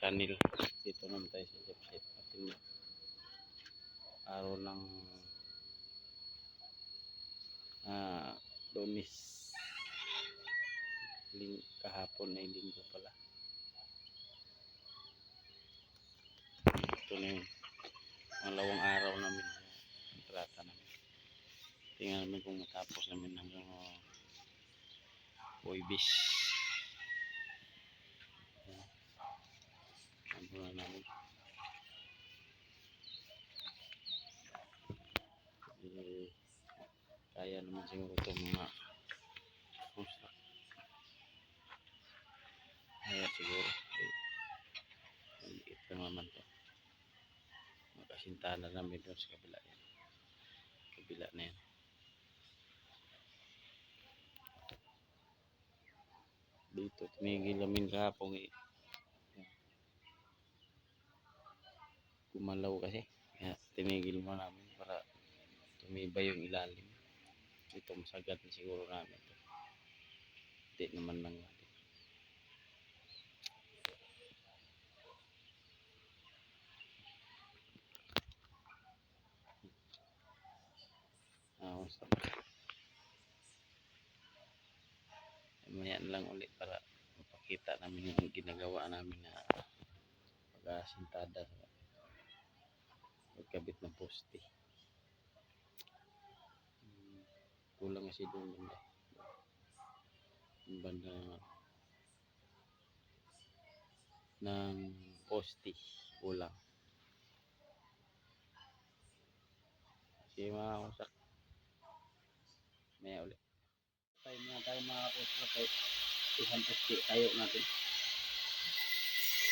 kanil. Dito naman tayo sa job site natin. Araw ng Lunes. Kahapon ay linggo pala. Ito na yung malawang araw namin sa kontrata namin. Tingnan namin kung matapos namin hanggang Huwebes. Ano na namin. Kaya naman siguro ito mga construct. Kaya siguro maliit lang naman ito. Makasintahan na namin doon sa kabila yan. Kabila na yan. Dito tumigil namin kahapon gumalaw kasi. Kaya tinigil mo namin para tumibay yung ilalim. Ito masagad na siguro namin. Hindi naman lang natin. Mamaya lang ulit para mapakita namin yung ginagawa namin na pag-asintada sa pagkabit ng poste. Kulang kasi doon banda. Yung banda ng poste kulang. Kasi mga kusak maya ulit tayo mga kusak isang poste tayo natin.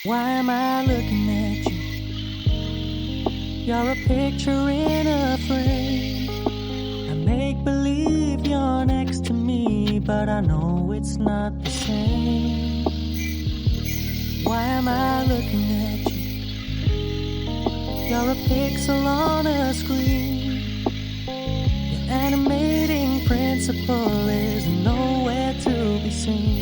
Why am I looking at you? You're a picture in a frame. I make believe you're next to me, but I know it's not the same. Why am I looking at you? You're a pixel on a screen. Your animating principle is nowhere to be seen.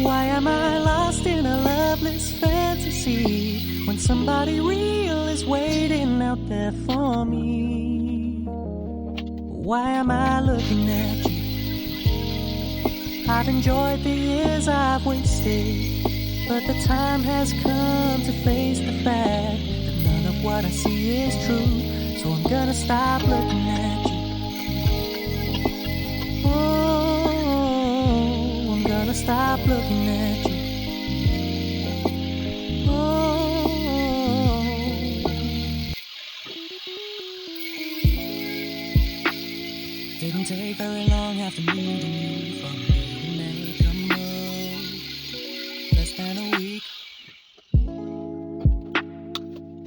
Why am I lost in a loveless fantasy when somebody real is waiting out there for me? Why am I looking at you? I've enjoyed the years I've wasted, but the time has come to face the fact that none of what I see is true. So I'm gonna stop looking at you. Oh, I'm gonna stop looking at you. Didn't take very long after meeting you for me to make a move. Less than a week,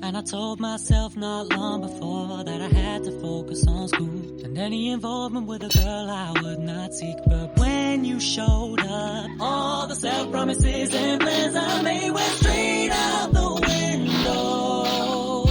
and I told myself not long before that I had to focus on school and any involvement with a girl I would not seek. But when you showed up, all the self-promises and plans I made went straight out the window.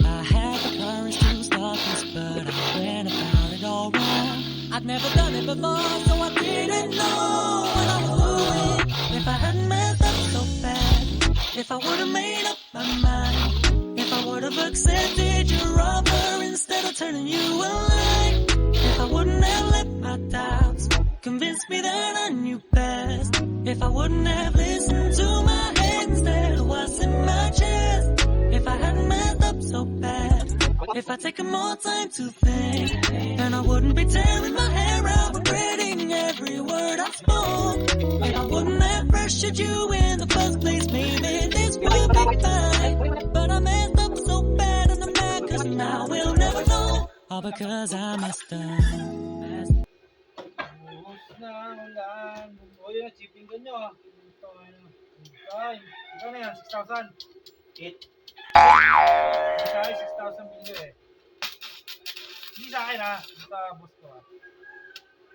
I had the courage to start this, but I ran about it all wrong. I'd never done it before, so I didn't know what I was doing. If I hadn't messed up so bad, if I would've made up my mind, if I would've accepted your offer instead of turning you away, if I wouldn't have let my doubts convince me that I knew best, if I wouldn't have listened to my head instead of what's in my chest, if I hadn't messed up so bad, if I'd taken more time to think, then I wouldn't be tearing my hair out, regretting every word I spoke. If I wouldn't have pressured you in the first place, maybe this would be fine. But I messed up so bad and I'm mad, cause now we'll never know. All because I messed up. Oy, shipping ko nyo. Ay, ito na yan, 6,000. 8. Sa 6,000 bilyo eh. Hindi sa akin ha, sa boss ko ha.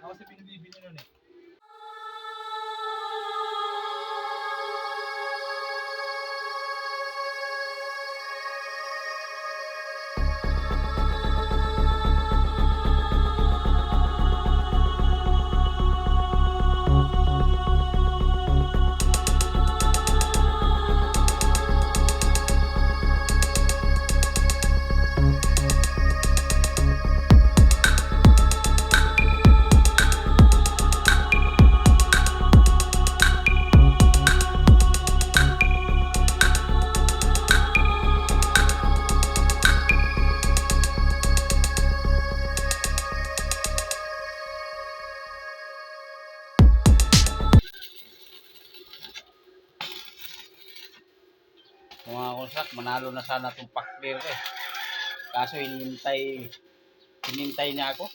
Ako sa pinibibili nun eh. manalo na sana itong pakner ko eh. Kaso hinintay niya ako.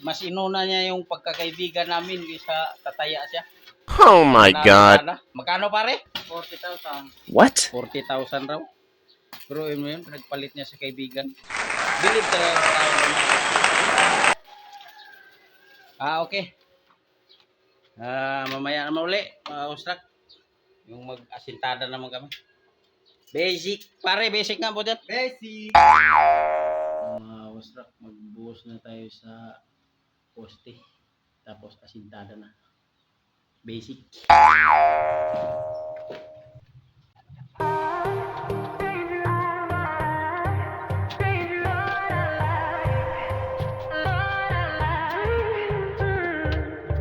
Mas inuna niya yung pagkakaibigan namin kaysa tataya siya. Oh my God. Sana. Magkano pare? 40,000. What? 40,000 raw. Pero yun, nagpalit niya sa kaibigan. Bilib talaga ang tao na. Okay. Mamaya naman uli, construct. Yung mag-asintada naman kami. Basic. Pare, basic nga po dyan. Basic. Construct, magbuhos na tayo sa poste. Tapos asintada na. Basic.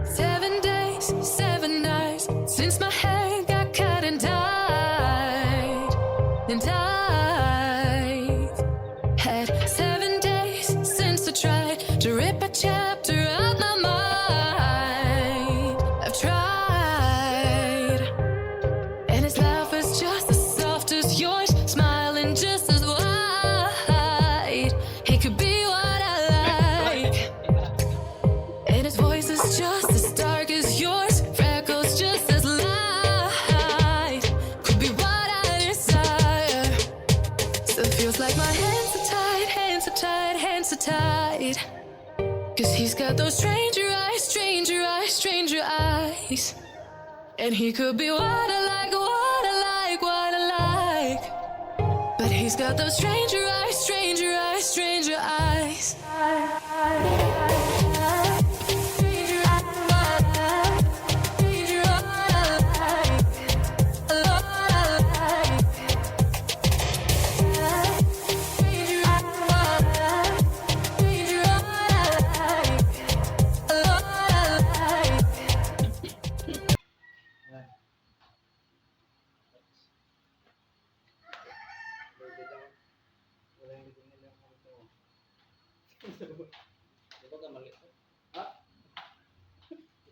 Seven days, 7 nights since my head got cut and died. And I've had 7 days since I tried to rip a chapter out my mind. I've tried, and his laugh is just as soft as yours, smiling just as wide. He could be what I like, and his voice is just as dark as yours, freckles just as light. Could be what I desire. Still feels like my hands are tied, hands are tied, hands are tied. Cause he's got those stranger eyes, stranger eyes, stranger eyes. And he could be what I like, what I like, what I like. But he's got those stranger eyes, stranger eyes, stranger eyes.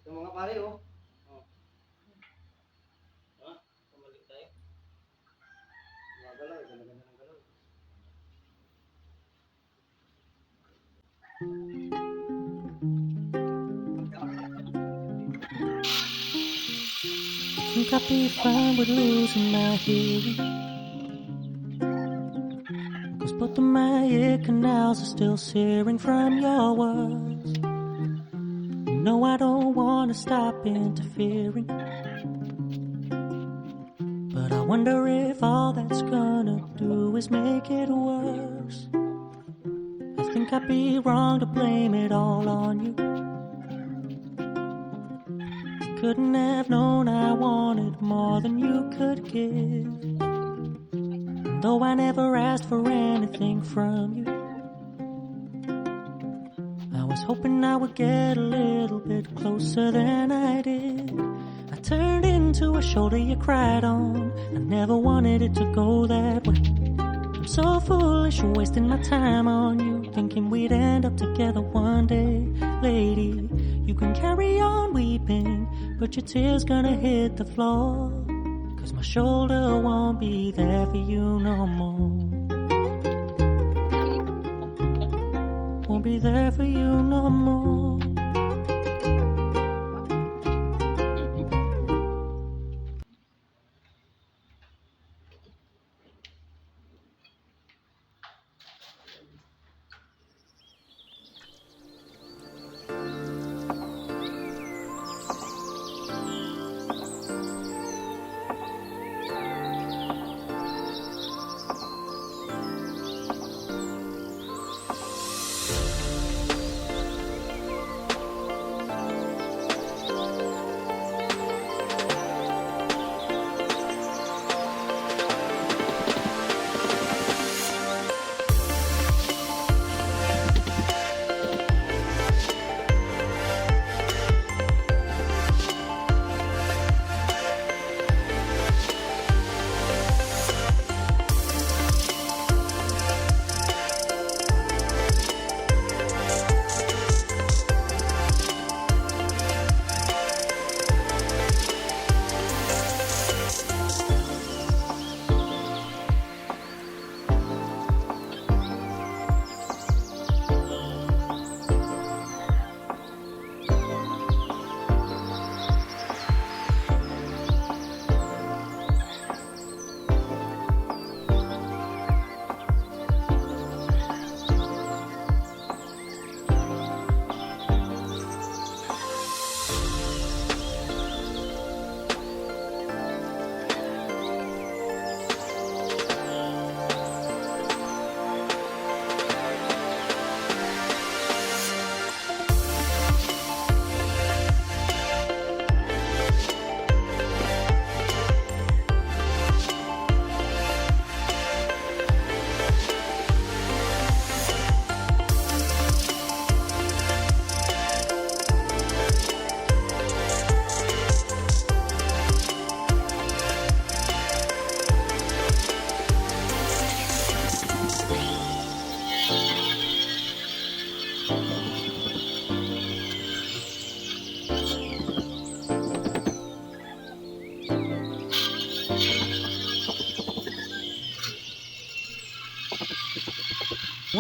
Ito mga pare oh. Pumalik tayo. Mga galaw, ganda-ganda ng galaw. Think I'd be fine with losing my hearing, cause both of my ear canals are still searing from your words. No, I don't wanna stop interfering, but I wonder if all that's gonna do is make it worse. I think I'd be wrong to blame it all on you. Couldn't have known I wanted more than you could give. And though I never asked for anything from you, I was hoping I would get a little bit closer than I did. I turned into a shoulder you cried on. I never wanted it to go that way. I'm so foolish, wasting my time on you, thinking we'd end up together one day. Lady, you can carry on weeping, but your tears gonna hit the floor, cause my shoulder won't be there for you no more. Won't be there for you no more.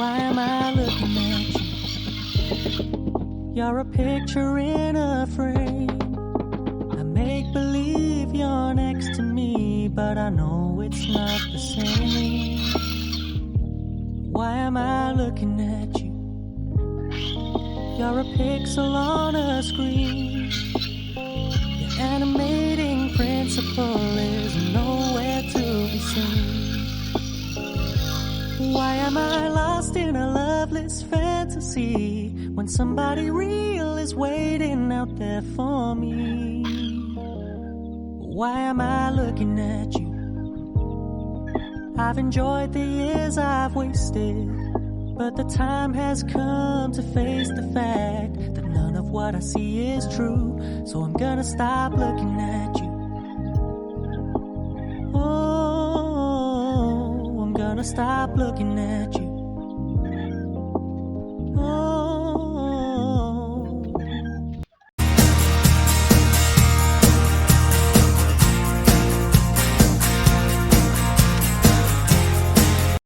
Why am I looking at you? You're a picture in a frame. I make believe you're next to me, but I know it's not the same. Why am I looking at you? You're a pixel on a screen. Your animating principle is nowhere to be seen. Why am I lost in a loveless fantasy when somebody real is waiting out there for me? Why am I looking at you? I've enjoyed the years I've wasted, but the time has come to face the fact that none of what I see is true. So I'm gonna stop looking at you. Oh, I'm gonna stop looking at you.